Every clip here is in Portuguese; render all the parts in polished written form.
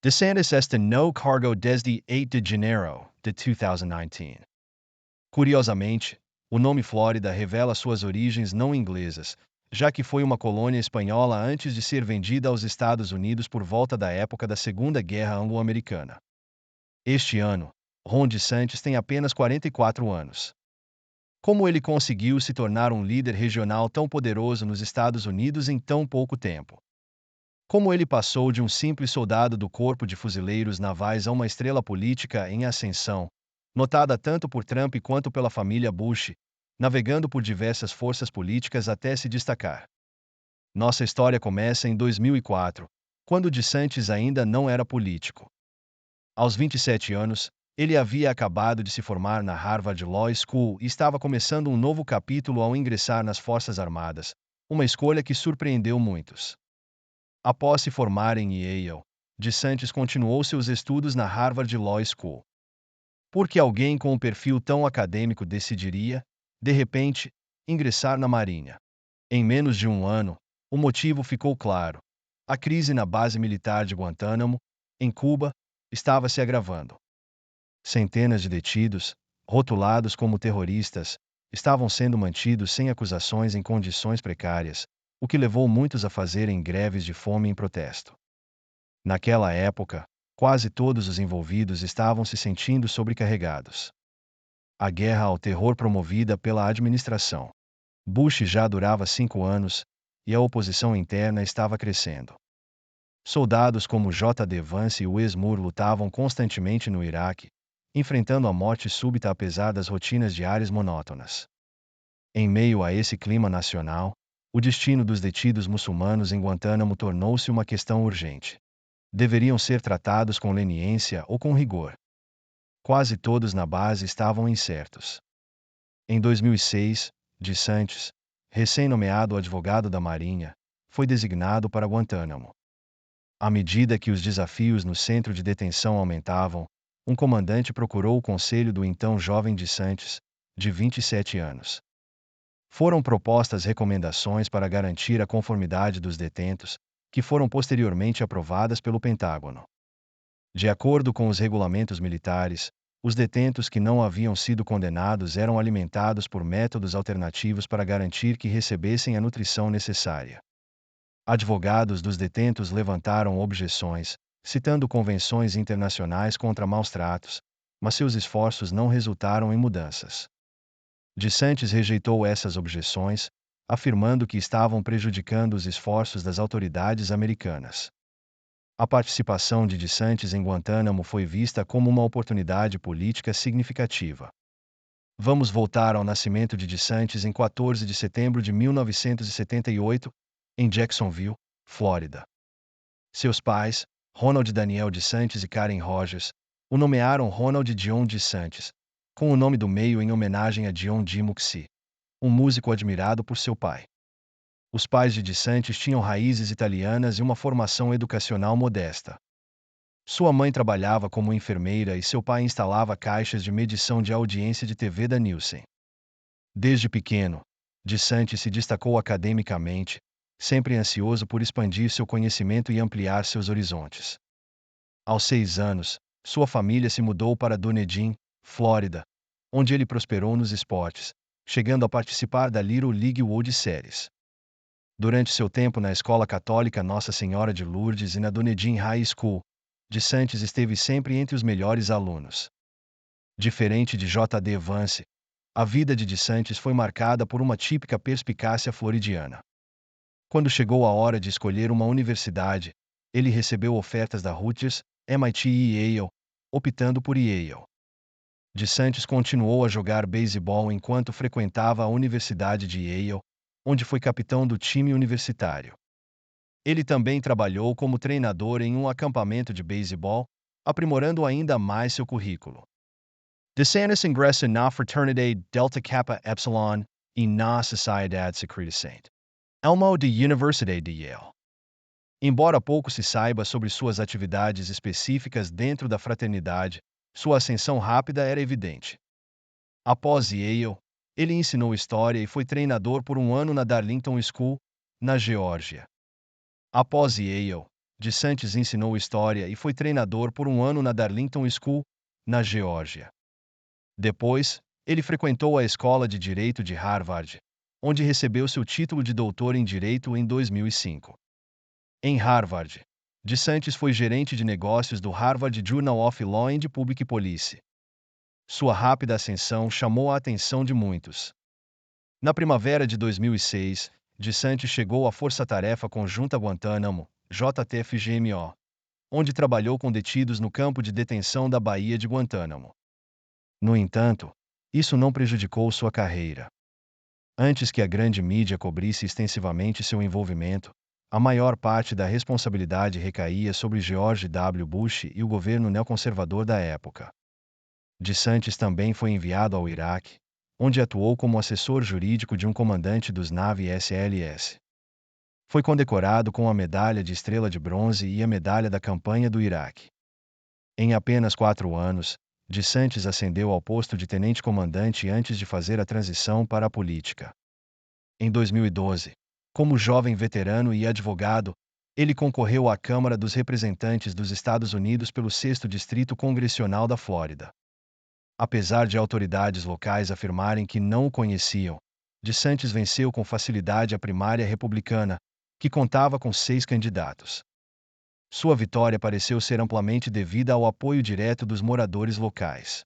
DeSantis está no cargo desde 8 de janeiro de 2019. Curiosamente, o nome Flórida revela suas origens não inglesas, já que foi uma colônia espanhola antes de ser vendida aos Estados Unidos por volta da época da Segunda Guerra Anglo-Americana. Este ano, Ron DeSantis tem apenas 44 anos. Como ele conseguiu se tornar um líder regional tão poderoso nos Estados Unidos em tão pouco tempo? Como ele passou de um simples soldado do Corpo de Fuzileiros Navais a uma estrela política em ascensão, notada tanto por Trump quanto pela família Bush, navegando por diversas forças políticas até se destacar. Nossa história começa em 2004, quando DeSantis ainda não era político. Aos 27 anos, ele havia acabado de se formar na Harvard Law School e estava começando um novo capítulo ao ingressar nas Forças Armadas, uma escolha que surpreendeu muitos. Após se formar em Yale, DeSantis continuou seus estudos na Harvard Law School. Por que alguém com um perfil tão acadêmico decidiria, de repente, ingressar na Marinha? Em menos de um ano, o motivo ficou claro. A crise na base militar de Guantánamo, em Cuba, estava se agravando. Centenas de detidos, rotulados como terroristas, estavam sendo mantidos sem acusações em condições precárias, o que levou muitos a fazerem greves de fome em protesto. Naquela época, quase todos os envolvidos estavam se sentindo sobrecarregados. A guerra ao terror promovida pela administração Bush já durava 5 anos, e a oposição interna estava crescendo. Soldados como J.D. Vance e Wes Moore lutavam constantemente no Iraque, enfrentando a morte súbita apesar das rotinas diárias monótonas. Em meio a esse clima nacional, o destino dos detidos muçulmanos em Guantánamo tornou-se uma questão urgente. Deveriam ser tratados com leniência ou com rigor. Quase todos na base estavam incertos. Em 2006, DeSantis, recém-nomeado advogado da Marinha, foi designado para Guantánamo. À medida que os desafios no centro de detenção aumentavam, um comandante procurou o conselho do então jovem DeSantis, de 27 anos. Foram propostas recomendações para garantir a conformidade dos detentos, que foram posteriormente aprovadas pelo Pentágono. De acordo com os regulamentos militares, os detentos que não haviam sido condenados eram alimentados por métodos alternativos para garantir que recebessem a nutrição necessária. Advogados dos detentos levantaram objeções, citando convenções internacionais contra maus-tratos, mas seus esforços não resultaram em mudanças. DeSantis rejeitou essas objeções, afirmando que estavam prejudicando os esforços das autoridades americanas. A participação de DeSantis em Guantánamo foi vista como uma oportunidade política significativa. Vamos voltar ao nascimento de DeSantis em 14 de setembro de 1978, em Jacksonville, Flórida. Seus pais, Ronald Daniel DeSantis e Karen Rogers, o nomearam Ronald John DeSantis, com o nome do meio em homenagem a John D. Muxie, um músico admirado por seu pai. Os pais de DeSantis tinham raízes italianas e uma formação educacional modesta. Sua mãe trabalhava como enfermeira e seu pai instalava caixas de medição de audiência de TV da Nielsen. Desde pequeno, DeSantis se destacou academicamente, sempre ansioso por expandir seu conhecimento e ampliar seus horizontes. Aos 6 anos, sua família se mudou para Dunedin, Flórida, onde ele prosperou nos esportes, chegando a participar da Little League World Series. Durante seu tempo na escola católica Nossa Senhora de Lourdes e na Dunedin High School, DeSantis esteve sempre entre os melhores alunos. Diferente de J.D. Vance, a vida de DeSantis foi marcada por uma típica perspicácia floridiana. Quando chegou a hora de escolher uma universidade, ele recebeu ofertas da Rutgers, MIT e Yale, optando por Yale. DeSantis continuou a jogar beisebol enquanto frequentava a Universidade de Yale, onde foi capitão do time universitário. Ele também trabalhou como treinador em um acampamento de beisebol, aprimorando ainda mais seu currículo. DeSantis ingressa na Fraternidade Delta Kappa Epsilon e na Sociedade Secreta St. Elmo de Universidade de Yale. Embora pouco se saiba sobre suas atividades específicas dentro da fraternidade, sua ascensão rápida era evidente. Após Yale, ele ensinou história e foi treinador por um ano na Darlington School, na Geórgia. Após Yale, DeSantis ensinou história e foi treinador por um ano na Darlington School, na Geórgia. Depois, ele frequentou a Escola de Direito de Harvard, onde recebeu seu título de doutor em Direito em 2005. Em Harvard, DeSantis foi gerente de negócios do Harvard Journal of Law and Public Policy. Sua rápida ascensão chamou a atenção de muitos. Na primavera de 2006, DeSantis chegou à Força-Tarefa Conjunta Guantánamo, JTF-GMO, onde trabalhou com detidos no campo de detenção da Baía de Guantánamo. No entanto, isso não prejudicou sua carreira. Antes que a grande mídia cobrisse extensivamente seu envolvimento, a maior parte da responsabilidade recaía sobre George W. Bush e o governo neoconservador da época. DeSantis também foi enviado ao Iraque, onde atuou como assessor jurídico de um comandante dos Navy SLS. Foi condecorado com a Medalha de Estrela de Bronze e a Medalha da Campanha do Iraque. Em apenas 4 anos, DeSantis ascendeu ao posto de tenente-comandante antes de fazer a transição para a política. Em 2012, como jovem veterano e advogado, ele concorreu à Câmara dos Representantes dos Estados Unidos pelo 6º Distrito Congressional da Flórida. Apesar de autoridades locais afirmarem que não o conheciam, DeSantis venceu com facilidade a primária republicana, que contava com 6 candidatos. Sua vitória pareceu ser amplamente devida ao apoio direto dos moradores locais.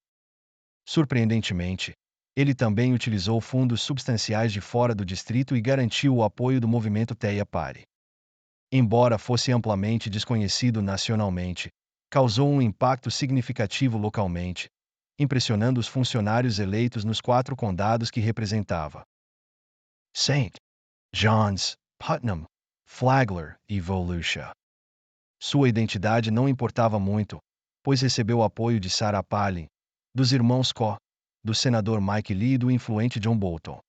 Surpreendentemente, ele também utilizou fundos substanciais de fora do distrito e garantiu o apoio do movimento Tea Party. Embora fosse amplamente desconhecido nacionalmente, causou um impacto significativo localmente, impressionando os funcionários eleitos nos 4 condados que representava: St. John's, Putnam, Flagler e Volusia. Sua identidade não importava muito, pois recebeu apoio de Sarah Palin, dos irmãos Koch, do senador Mike Lee e do influente John Bolton.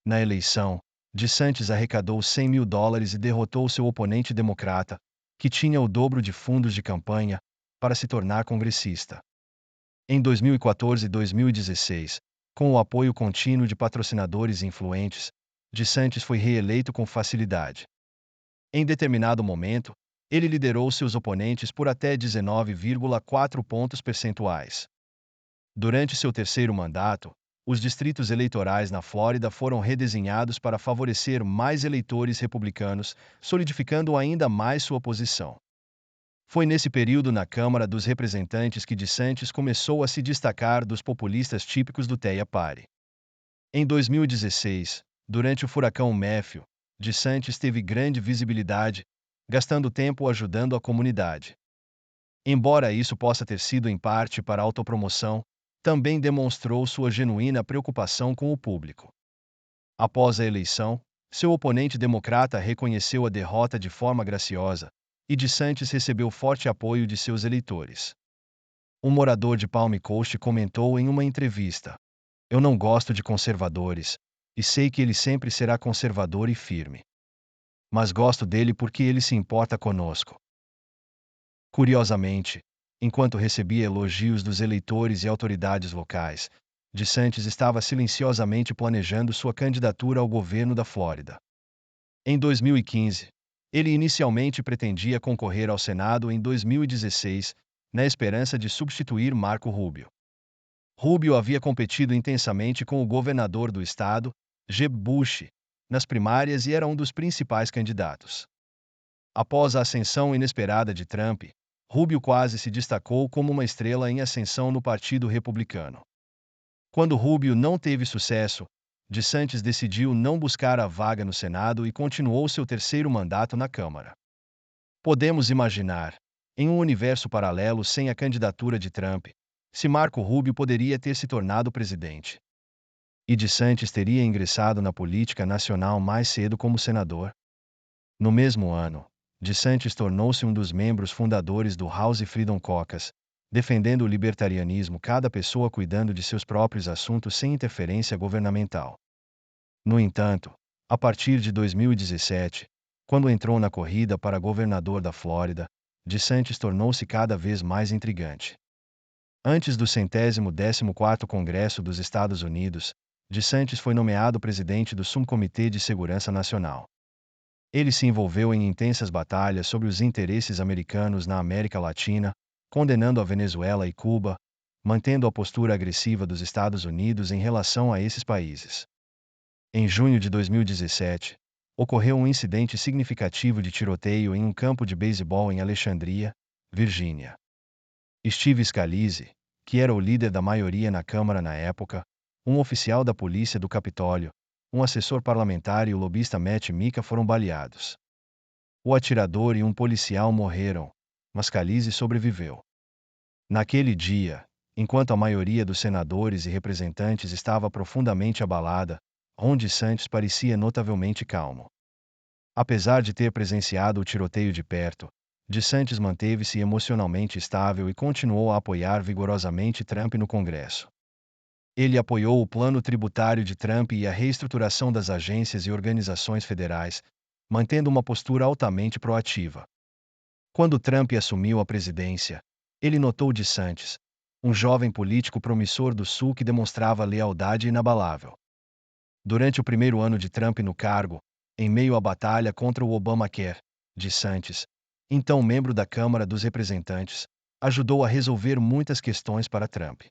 Na eleição, DeSantis arrecadou $100 mil e derrotou seu oponente democrata, que tinha o dobro de fundos de campanha, para se tornar congressista. Em 2014 e 2016, com o apoio contínuo de patrocinadores influentes, DeSantis foi reeleito com facilidade. Em determinado momento, ele liderou seus oponentes por até 19,4 pontos percentuais. Durante seu 3º mandato, os distritos eleitorais na Flórida foram redesenhados para favorecer mais eleitores republicanos, solidificando ainda mais sua posição. Foi nesse período na Câmara dos Representantes que DeSantis começou a se destacar dos populistas típicos do Tea Party. Em 2016, durante o furacão Matthew, DeSantis teve grande visibilidade, gastando tempo ajudando a comunidade. Embora isso possa ter sido em parte para autopromoção, também demonstrou sua genuína preocupação com o público. Após a eleição, seu oponente democrata reconheceu a derrota de forma graciosa, e DeSantis recebeu forte apoio de seus eleitores. Um morador de Palm Coast comentou em uma entrevista: "Eu não gosto de conservadores, e sei que ele sempre será conservador e firme. Mas gosto dele porque ele se importa conosco." Curiosamente, enquanto recebia elogios dos eleitores e autoridades locais, DeSantis estava silenciosamente planejando sua candidatura ao governo da Flórida. Em 2015, ele inicialmente pretendia concorrer ao Senado em 2016, na esperança de substituir Marco Rubio. Rubio havia competido intensamente com o governador do estado, Jeb Bush, nas primárias e era um dos principais candidatos. Após a ascensão inesperada de Trump, Rubio quase se destacou como uma estrela em ascensão no Partido Republicano. Quando Rubio não teve sucesso, DeSantis decidiu não buscar a vaga no Senado e continuou seu 3º mandato na Câmara. Podemos imaginar, em um universo paralelo sem a candidatura de Trump, se Marco Rubio poderia ter se tornado presidente. E DeSantis teria ingressado na política nacional mais cedo como senador. No mesmo ano, DeSantis tornou-se um dos membros fundadores do House Freedom Caucus, defendendo o libertarianismo, cada pessoa cuidando de seus próprios assuntos sem interferência governamental. No entanto, a partir de 2017, quando entrou na corrida para governador da Flórida, DeSantis tornou-se cada vez mais intrigante. Antes do 114º Congresso dos Estados Unidos, DeSantis foi nomeado presidente do Subcomitê de Segurança Nacional. Ele se envolveu em intensas batalhas sobre os interesses americanos na América Latina, condenando a Venezuela e Cuba, mantendo a postura agressiva dos Estados Unidos em relação a esses países. Em junho de 2017, ocorreu um incidente significativo de tiroteio em um campo de beisebol em Alexandria, Virgínia. Steve Scalise, que era o líder da maioria na Câmara na época, um oficial da polícia do Capitólio, um assessor parlamentar e o lobista Matt Mika foram baleados. O atirador e um policial morreram, mas Scalise sobreviveu. Naquele dia, enquanto a maioria dos senadores e representantes estava profundamente abalada, Ron DeSantis parecia notavelmente calmo. Apesar de ter presenciado o tiroteio de perto, DeSantis manteve-se emocionalmente estável e continuou a apoiar vigorosamente Trump no Congresso. Ele apoiou o plano tributário de Trump e a reestruturação das agências e organizações federais, mantendo uma postura altamente proativa. Quando Trump assumiu a presidência, ele notou DeSantis, um jovem político promissor do Sul que demonstrava lealdade inabalável. Durante o primeiro ano de Trump no cargo, em meio à batalha contra o Obamacare, DeSantis, então membro da Câmara dos Representantes, ajudou a resolver muitas questões para Trump.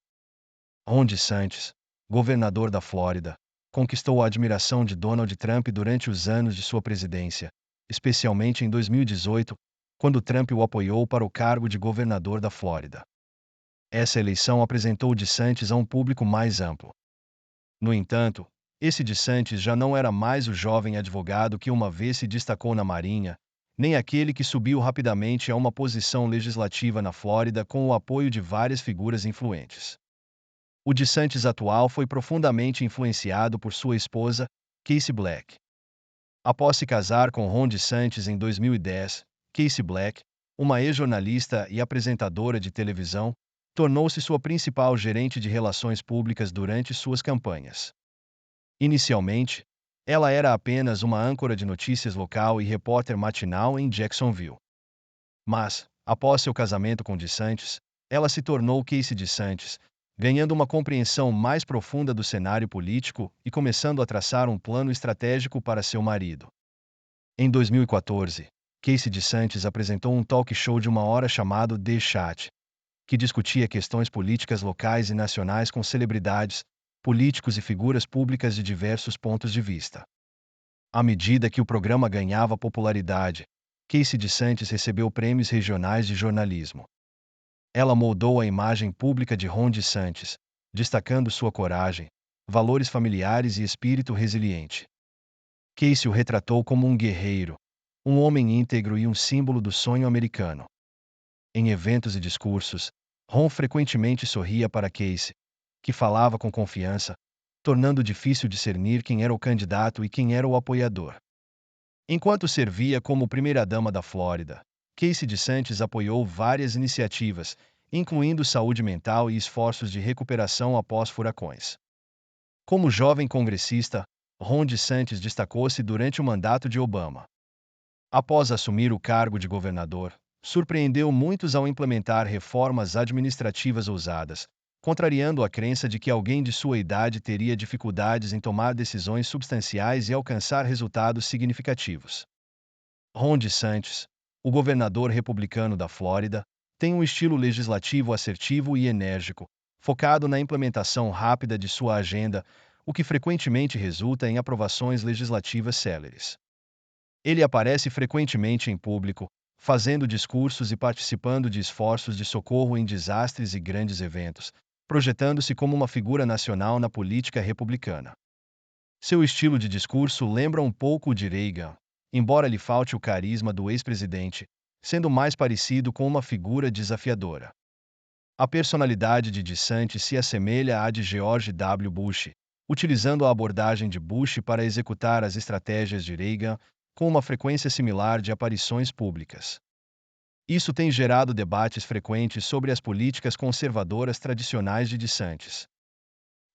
Ron DeSantis, governador da Flórida, conquistou a admiração de Donald Trump durante os anos de sua presidência, especialmente em 2018, quando Trump o apoiou para o cargo de governador da Flórida. Essa eleição apresentou DeSantis a um público mais amplo. No entanto, esse DeSantis já não era mais o jovem advogado que uma vez se destacou na Marinha, nem aquele que subiu rapidamente a uma posição legislativa na Flórida com o apoio de várias figuras influentes. O DeSantis atual foi profundamente influenciado por sua esposa, Casey Black. Após se casar com Ron DeSantis em 2010, Casey Black, uma ex-jornalista e apresentadora de televisão, tornou-se sua principal gerente de relações públicas durante suas campanhas. Inicialmente, ela era apenas uma âncora de notícias local e repórter matinal em Jacksonville. Mas, após seu casamento com DeSantis, ela se tornou Casey DeSantis, ganhando uma compreensão mais profunda do cenário político e começando a traçar um plano estratégico para seu marido. Em 2014, Casey DeSantis apresentou um talk show de 1 hora chamado The Chat, que discutia questões políticas locais e nacionais com celebridades, políticos e figuras públicas de diversos pontos de vista. À medida que o programa ganhava popularidade, Casey DeSantis recebeu prêmios regionais de jornalismo. Ela moldou a imagem pública de Ron DeSantis, destacando sua coragem, valores familiares e espírito resiliente. Casey o retratou como um guerreiro, um homem íntegro e um símbolo do sonho americano. Em eventos e discursos, Ron frequentemente sorria para Casey, que falava com confiança, tornando difícil discernir quem era o candidato e quem era o apoiador. Enquanto servia como primeira-dama da Flórida, Casey DeSantis apoiou várias iniciativas, incluindo saúde mental e esforços de recuperação após furacões. Como jovem congressista, Ron DeSantis destacou-se durante o mandato de Obama. Após assumir o cargo de governador, surpreendeu muitos ao implementar reformas administrativas ousadas, contrariando a crença de que alguém de sua idade teria dificuldades em tomar decisões substanciais e alcançar resultados significativos. Ron DeSantis, o governador republicano da Flórida, tem um estilo legislativo assertivo e enérgico, focado na implementação rápida de sua agenda, o que frequentemente resulta em aprovações legislativas céleres. Ele aparece frequentemente em público, fazendo discursos e participando de esforços de socorro em desastres e grandes eventos, projetando-se como uma figura nacional na política republicana. Seu estilo de discurso lembra um pouco o de Reagan, embora lhe falte o carisma do ex-presidente, sendo mais parecido com uma figura desafiadora. A personalidade de DeSantis se assemelha à de George W. Bush, utilizando a abordagem de Bush para executar as estratégias de Reagan, com uma frequência similar de aparições públicas. Isso tem gerado debates frequentes sobre as políticas conservadoras tradicionais de DeSantis.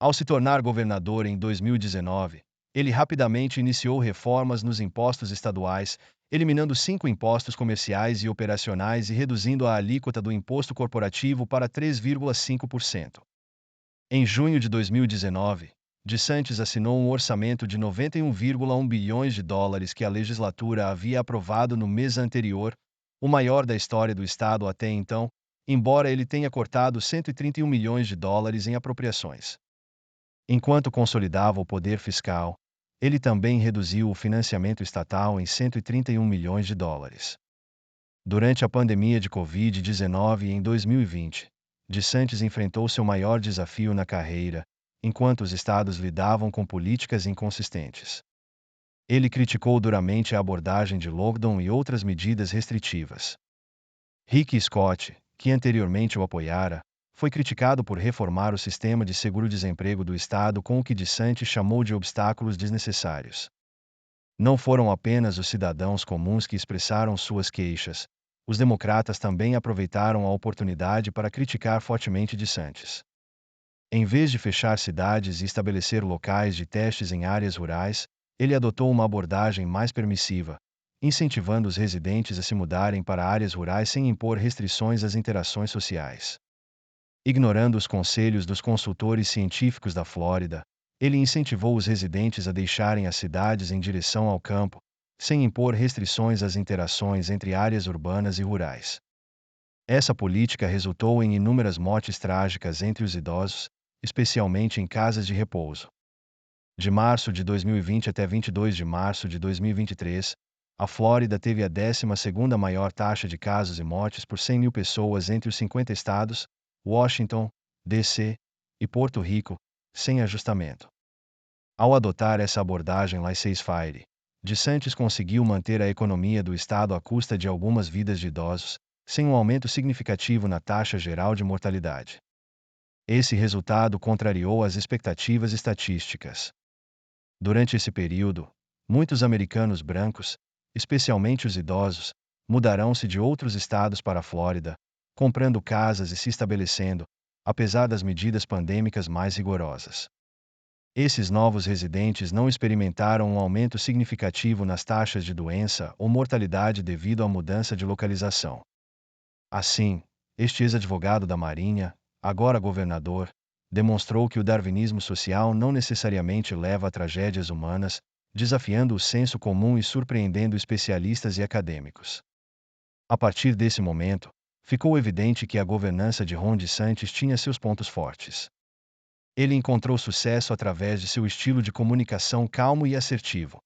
Ao se tornar governador em 2019, ele rapidamente iniciou reformas nos impostos estaduais, eliminando 5 impostos comerciais e operacionais e reduzindo a alíquota do imposto corporativo para 3,5%. Em junho de 2019, DeSantis assinou um orçamento de 91,1 bilhões de dólares que a legislatura havia aprovado no mês anterior, o maior da história do estado até então, embora ele tenha cortado 131 milhões de dólares em apropriações. Enquanto consolidava o poder fiscal, ele também reduziu o financiamento estatal em 131 milhões de dólares. Durante a pandemia de Covid-19 em 2020, DeSantis enfrentou seu maior desafio na carreira, enquanto os estados lidavam com políticas inconsistentes. Ele criticou duramente a abordagem de lockdown e outras medidas restritivas. Rick Scott, que anteriormente o apoiara, foi criticado por reformar o sistema de seguro-desemprego do estado com o que DeSantis chamou de obstáculos desnecessários. Não foram apenas os cidadãos comuns que expressaram suas queixas. Os democratas também aproveitaram a oportunidade para criticar fortemente DeSantis. Em vez de fechar cidades e estabelecer locais de testes em áreas rurais, ele adotou uma abordagem mais permissiva, incentivando os residentes a se mudarem para áreas rurais sem impor restrições às interações sociais. Ignorando os conselhos dos consultores científicos da Flórida, ele incentivou os residentes a deixarem as cidades em direção ao campo, sem impor restrições às interações entre áreas urbanas e rurais. Essa política resultou em inúmeras mortes trágicas entre os idosos, especialmente em casas de repouso. De março de 2020 até 22 de março de 2023, a Flórida teve a 12ª maior taxa de casos e mortes por 100 mil pessoas entre os 50 estados, Washington, D.C. e Porto Rico, sem ajustamento. Ao adotar essa abordagem laissez-faire, DeSantis conseguiu manter a economia do estado à custa de algumas vidas de idosos, sem um aumento significativo na taxa geral de mortalidade. Esse resultado contrariou as expectativas estatísticas. Durante esse período, muitos americanos brancos, especialmente os idosos, mudarão-se de outros estados para a Flórida, comprando casas e se estabelecendo, apesar das medidas pandêmicas mais rigorosas. Esses novos residentes não experimentaram um aumento significativo nas taxas de doença ou mortalidade devido à mudança de localização. Assim, este ex-advogado da Marinha, agora governador, demonstrou que o darwinismo social não necessariamente leva a tragédias humanas, desafiando o senso comum e surpreendendo especialistas e acadêmicos. A partir desse momento, ficou evidente que a governança de Ron DeSantis tinha seus pontos fortes. Ele encontrou sucesso através de seu estilo de comunicação calmo e assertivo.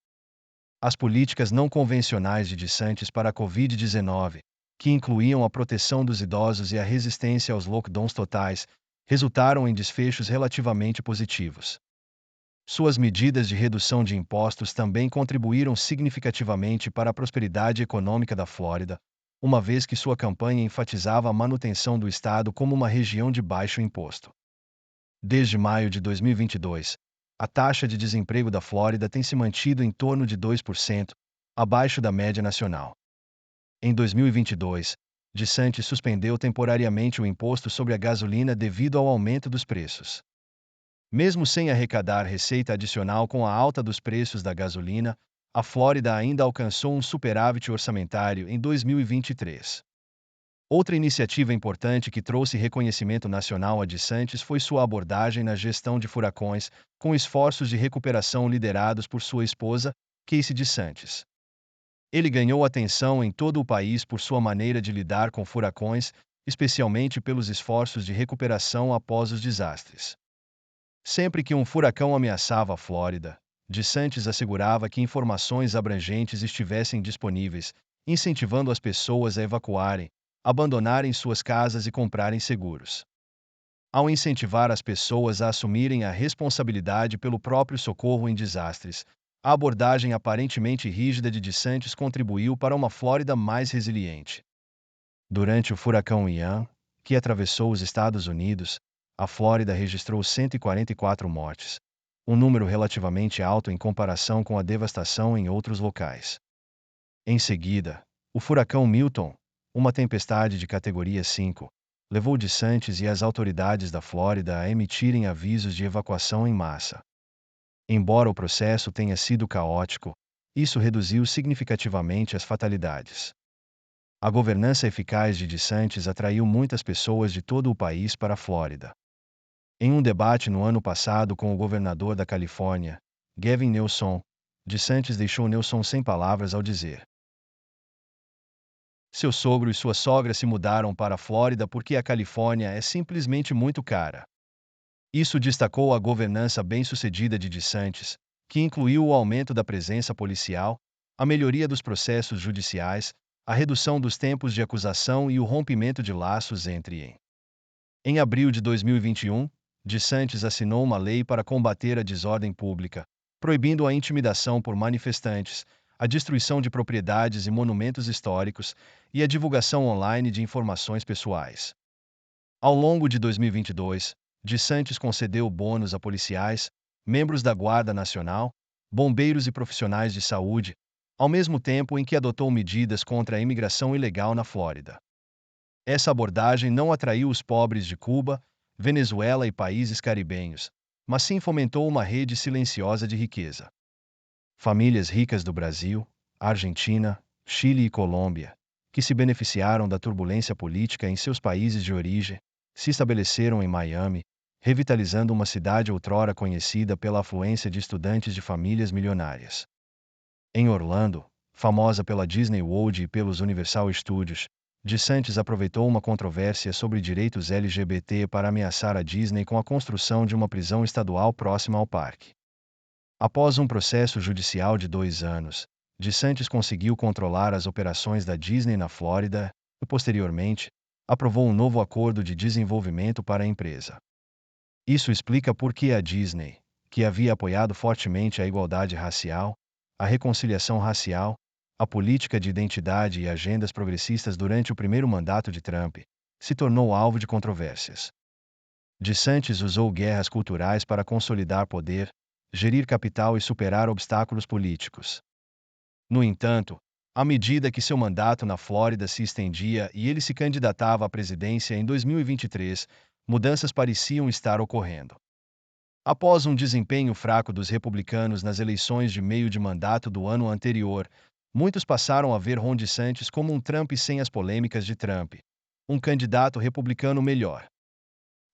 As políticas não convencionais de DeSantis para a Covid-19, que incluíam a proteção dos idosos e a resistência aos lockdowns totais, resultaram em desfechos relativamente positivos. Suas medidas de redução de impostos também contribuíram significativamente para a prosperidade econômica da Flórida, uma vez que sua campanha enfatizava a manutenção do estado como uma região de baixo imposto. Desde maio de 2022, a taxa de desemprego da Flórida tem se mantido em torno de 2%, abaixo da média nacional. Em 2022, DeSantis suspendeu temporariamente o imposto sobre a gasolina devido ao aumento dos preços. Mesmo sem arrecadar receita adicional com a alta dos preços da gasolina, a Flórida ainda alcançou um superávit orçamentário em 2023. Outra iniciativa importante que trouxe reconhecimento nacional a DeSantis foi sua abordagem na gestão de furacões, com esforços de recuperação liderados por sua esposa, Casey DeSantis. Ele ganhou atenção em todo o país por sua maneira de lidar com furacões, especialmente pelos esforços de recuperação após os desastres. Sempre que um furacão ameaçava a Flórida, DeSantis assegurava que informações abrangentes estivessem disponíveis, incentivando as pessoas a evacuarem, abandonarem suas casas e comprarem seguros. Ao incentivar as pessoas a assumirem a responsabilidade pelo próprio socorro em desastres, a abordagem aparentemente rígida de DeSantis contribuiu para uma Flórida mais resiliente. Durante o furacão Ian, que atravessou os Estados Unidos, a Flórida registrou 144 mortes, um número relativamente alto em comparação com a devastação em outros locais. Em seguida, o furacão Milton, uma tempestade de categoria 5, levou DeSantis e as autoridades da Flórida a emitirem avisos de evacuação em massa. Embora o processo tenha sido caótico, isso reduziu significativamente as fatalidades. A governança eficaz de DeSantis atraiu muitas pessoas de todo o país para a Flórida. Em um debate no ano passado com o governador da Califórnia, Gavin Newsom, DeSantis deixou Newsom sem palavras ao dizer: seu sogro e sua sogra se mudaram para a Flórida porque a Califórnia é simplesmente muito cara. Isso destacou a governança bem-sucedida de DeSantis, que incluiu o aumento da presença policial, a melhoria dos processos judiciais, a redução dos tempos de acusação e o rompimento de laços entre. Em abril de 2021, DeSantis assinou uma lei para combater a desordem pública, proibindo a intimidação por manifestantes, a destruição de propriedades e monumentos históricos e a divulgação online de informações pessoais. Ao longo de 2022, DeSantis concedeu bônus a policiais, membros da Guarda Nacional, bombeiros e profissionais de saúde, ao mesmo tempo em que adotou medidas contra a imigração ilegal na Flórida. Essa abordagem não atraiu os pobres de Cuba, Venezuela e países caribenhos, mas sim fomentou uma rede silenciosa de riqueza. Famílias ricas do Brasil, Argentina, Chile e Colômbia, que se beneficiaram da turbulência política em seus países de origem, se estabeleceram em Miami, revitalizando uma cidade outrora conhecida pela afluência de estudantes de famílias milionárias. Em Orlando, famosa pela Disney World e pelos Universal Studios, DeSantis aproveitou uma controvérsia sobre direitos LGBT para ameaçar a Disney com a construção de uma prisão estadual próxima ao parque. Após um processo judicial de 2 anos, DeSantis conseguiu controlar as operações da Disney na Flórida e, posteriormente, aprovou um novo acordo de desenvolvimento para a empresa. Isso explica por que a Disney, que havia apoiado fortemente a igualdade racial, a reconciliação racial, a política de identidade e agendas progressistas durante o primeiro mandato de Trump, se tornou alvo de controvérsias. DeSantis usou guerras culturais para consolidar poder, gerir capital e superar obstáculos políticos. No entanto, à medida que seu mandato na Flórida se estendia e ele se candidatava à presidência em 2023, mudanças pareciam estar ocorrendo. Após um desempenho fraco dos republicanos nas eleições de meio de mandato do ano anterior, muitos passaram a ver Ron DeSantis como um Trump sem as polêmicas de Trump, um candidato republicano melhor.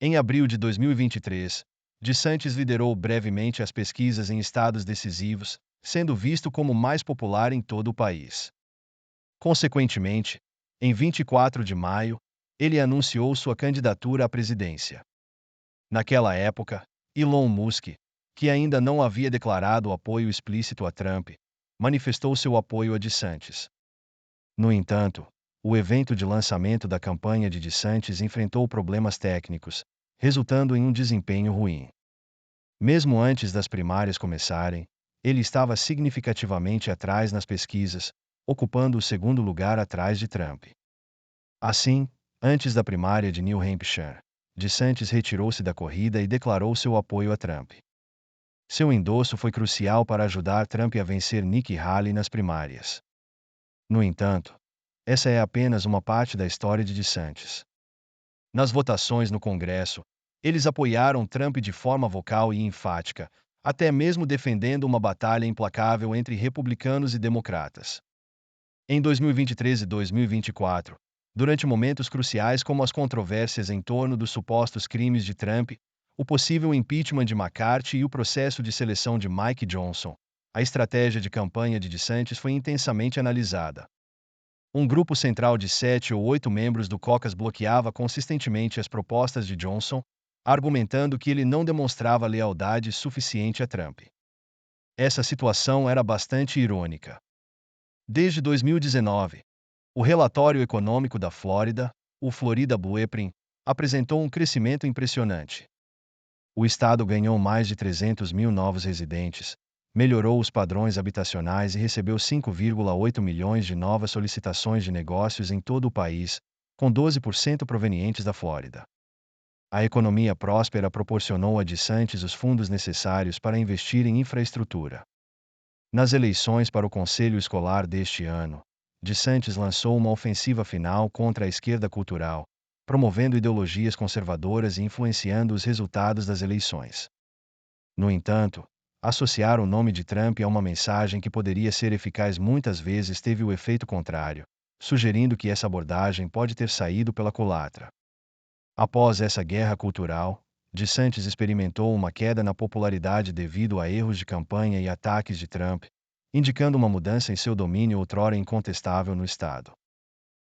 Em abril de 2023, DeSantis liderou brevemente as pesquisas em estados decisivos, sendo visto como mais popular em todo o país. Consequentemente, em 24 de maio, ele anunciou sua candidatura à presidência. Naquela época, Elon Musk, que ainda não havia declarado apoio explícito a Trump, manifestou seu apoio a DeSantis. No entanto, o evento de lançamento da campanha de DeSantis enfrentou problemas técnicos, resultando em um desempenho ruim. Mesmo antes das primárias começarem, ele estava significativamente atrás nas pesquisas, ocupando o segundo lugar atrás de Trump. Assim, antes da primária de New Hampshire, DeSantis retirou-se da corrida e declarou seu apoio a Trump. Seu endosso foi crucial para ajudar Trump a vencer Nikki Haley nas primárias. No entanto, essa é apenas uma parte da história de DeSantis. Nas votações no Congresso, eles apoiaram Trump de forma vocal e enfática, até mesmo defendendo uma batalha implacável entre republicanos e democratas. Em 2023 e 2024, durante momentos cruciais como as controvérsias em torno dos supostos crimes de Trump, o possível impeachment de McCarthy e o processo de seleção de Mike Johnson, a estratégia de campanha de DeSantis foi intensamente analisada. Um grupo central de 7 ou 8 membros do caucus bloqueava consistentemente as propostas de Johnson, argumentando que ele não demonstrava lealdade suficiente a Trump. Essa situação era bastante irônica. Desde 2019, o relatório econômico da Flórida, o Florida Blueprint, apresentou um crescimento impressionante. O estado ganhou mais de 300 mil novos residentes, melhorou os padrões habitacionais e recebeu 5,8 milhões de novas solicitações de negócios em todo o país, com 12% provenientes da Flórida. A economia próspera proporcionou a DeSantis os fundos necessários para investir em infraestrutura. Nas eleições para o Conselho Escolar deste ano, DeSantis lançou uma ofensiva final contra a esquerda cultural, promovendo ideologias conservadoras e influenciando os resultados das eleições. No entanto, associar o nome de Trump a uma mensagem que poderia ser eficaz muitas vezes teve o efeito contrário, sugerindo que essa abordagem pode ter saído pela culatra. Após essa guerra cultural, DeSantis experimentou uma queda na popularidade devido a erros de campanha e ataques de Trump, indicando uma mudança em seu domínio outrora incontestável no estado.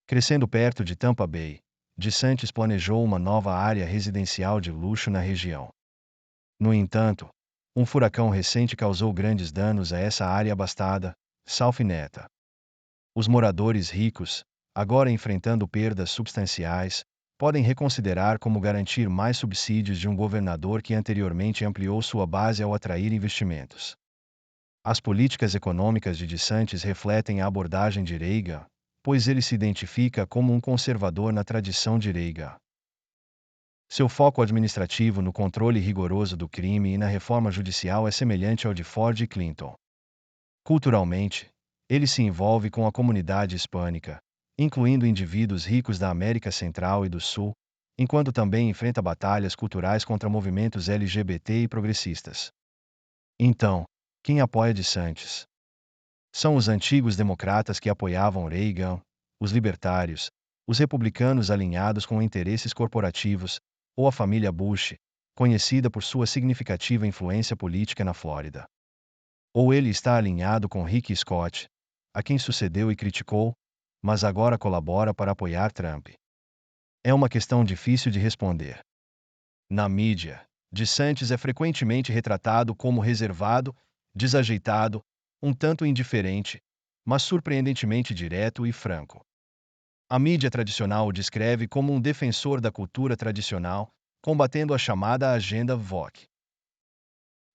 Crescendo perto de Tampa Bay, DeSantis planejou uma nova área residencial de luxo na região. No entanto, um furacão recente causou grandes danos a essa área abastada, Salfineta. Os moradores ricos, agora enfrentando perdas substanciais, podem reconsiderar como garantir mais subsídios de um governador que anteriormente ampliou sua base ao atrair investimentos. As políticas econômicas de DeSantis refletem a abordagem de Reagan, pois ele se identifica como um conservador na tradição de Reagan. Seu foco administrativo no controle rigoroso do crime e na reforma judicial é semelhante ao de Ford e Clinton. Culturalmente, ele se envolve com a comunidade hispânica, incluindo indivíduos ricos da América Central e do Sul, enquanto também enfrenta batalhas culturais contra movimentos LGBT e progressistas. Então, quem apoia DeSantis? São os antigos democratas que apoiavam Reagan, os libertários, os republicanos alinhados com interesses corporativos, ou a família Bush, conhecida por sua significativa influência política na Flórida. Ou ele está alinhado com Rick Scott, a quem sucedeu e criticou, mas agora colabora para apoiar Trump. É uma questão difícil de responder. Na mídia, DeSantis é frequentemente retratado como reservado, desajeitado, um tanto indiferente, mas surpreendentemente direto e franco. A mídia tradicional o descreve como um defensor da cultura tradicional, combatendo a chamada agenda woke.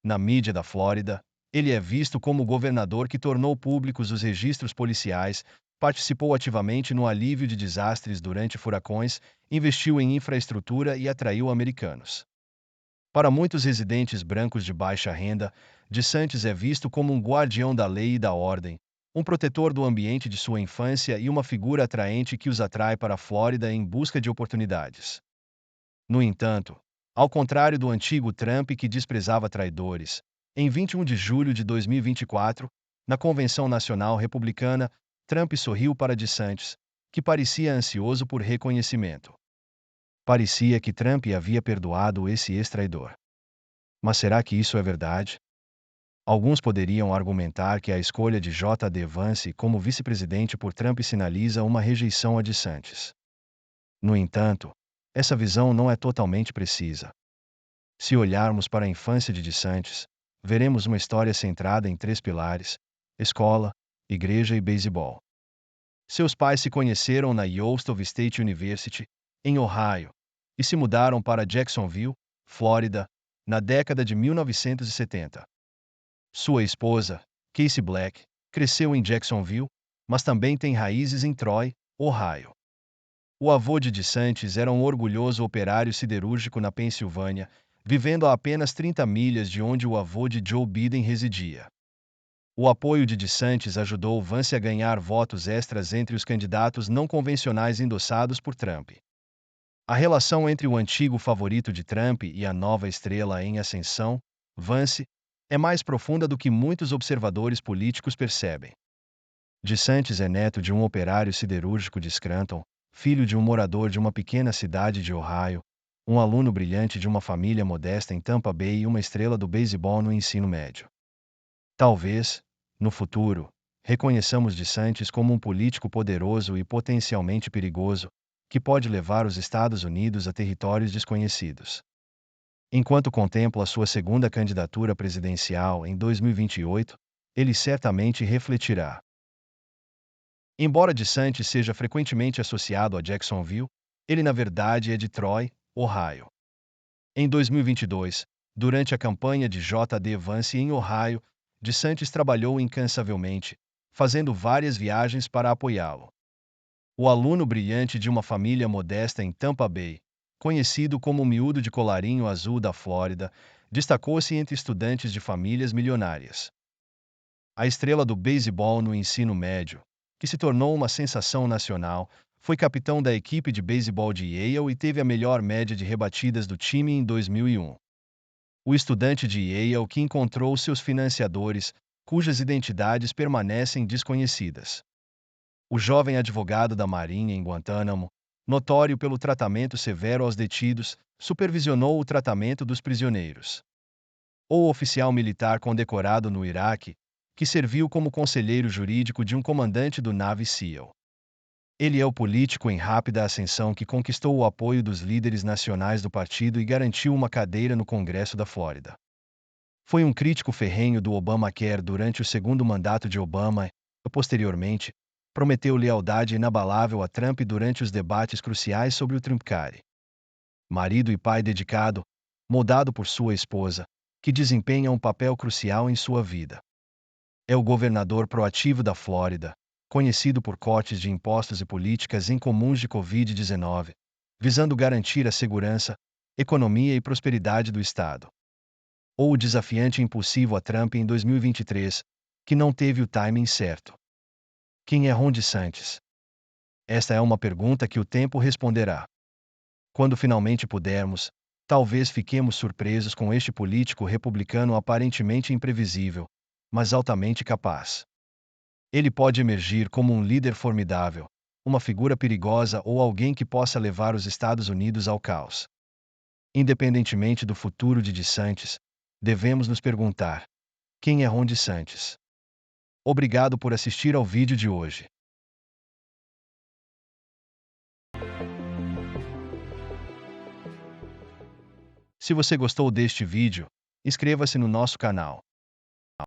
Na mídia da Flórida, ele é visto como o governador que tornou públicos os registros policiais, participou ativamente no alívio de desastres durante furacões, investiu em infraestrutura e atraiu americanos. Para muitos residentes brancos de baixa renda, DeSantis é visto como um guardião da lei e da ordem, um protetor do ambiente de sua infância e uma figura atraente que os atrai para a Flórida em busca de oportunidades. No entanto, ao contrário do antigo Trump que desprezava traidores, em 21 de julho de 2024, na Convenção Nacional Republicana, Trump sorriu para DeSantis, que parecia ansioso por reconhecimento. Parecia que Trump havia perdoado esse ex-traidor. Mas será que isso é verdade? Alguns poderiam argumentar que a escolha de J.D. Vance como vice-presidente por Trump sinaliza uma rejeição a DeSantis. No entanto, essa visão não é totalmente precisa. Se olharmos para a infância de DeSantis, veremos uma história centrada em 3 pilares: escola, igreja e beisebol. Seus pais se conheceram na Youngstown State University, em Ohio, e se mudaram para Jacksonville, Flórida, na década de 1970. Sua esposa, Casey Black, cresceu em Jacksonville, mas também tem raízes em Troy, Ohio. O avô de DeSantis era um orgulhoso operário siderúrgico na Pensilvânia, vivendo a apenas 30 milhas de onde o avô de Joe Biden residia. O apoio de DeSantis ajudou Vance a ganhar votos extras entre os candidatos não convencionais endossados por Trump. A relação entre o antigo favorito de Trump e a nova estrela em ascensão, Vance, é mais profunda do que muitos observadores políticos percebem. DeSantis é neto de um operário siderúrgico de Scranton, filho de um morador de uma pequena cidade de Ohio, um aluno brilhante de uma família modesta em Tampa Bay e uma estrela do beisebol no ensino médio. Talvez, no futuro, reconheçamos DeSantis como um político poderoso e potencialmente perigoso, que pode levar os Estados Unidos a territórios desconhecidos. Enquanto contempla sua segunda candidatura presidencial em 2028, ele certamente refletirá. Embora DeSantis seja frequentemente associado a Jacksonville, ele na verdade é de Troy, Ohio. Em 2022, durante a campanha de J.D. Vance em Ohio, DeSantis trabalhou incansavelmente, fazendo várias viagens para apoiá-lo. O aluno brilhante de uma família modesta em Tampa Bay, conhecido como o miúdo de colarinho azul da Flórida, destacou-se entre estudantes de famílias milionárias. A estrela do beisebol no ensino médio, que se tornou uma sensação nacional, foi capitão da equipe de beisebol de Yale e teve a melhor média de rebatidas do time em 2001. O estudante de Yale que encontrou seus financiadores, cujas identidades permanecem desconhecidas. O jovem advogado da Marinha em Guantánamo, notório pelo tratamento severo aos detidos, supervisionou o tratamento dos prisioneiros. Ou oficial militar condecorado no Iraque, que serviu como conselheiro jurídico de um comandante do Navy SEAL. Ele é o político em rápida ascensão que conquistou o apoio dos líderes nacionais do partido e garantiu uma cadeira no Congresso da Flórida. Foi um crítico ferrenho do Obamacare durante o segundo mandato de Obama e, posteriormente, prometeu lealdade inabalável a Trump durante os debates cruciais sobre o Trumpcare. Marido e pai dedicado, moldado por sua esposa, que desempenha um papel crucial em sua vida. É o governador proativo da Flórida, conhecido por cortes de impostos e políticas incomuns de Covid-19, visando garantir a segurança, economia e prosperidade do Estado. Ou o desafiante e impulsivo a Trump em 2023, que não teve o timing certo. Quem é Ron DeSantis? Esta é uma pergunta que o tempo responderá. Quando finalmente pudermos, talvez fiquemos surpresos com este político republicano aparentemente imprevisível, mas altamente capaz. Ele pode emergir como um líder formidável, uma figura perigosa ou alguém que possa levar os Estados Unidos ao caos. Independentemente do futuro de DeSantis, devemos nos perguntar: quem é Ron DeSantis? Obrigado por assistir ao vídeo de hoje. Se você gostou deste vídeo, inscreva-se no nosso canal.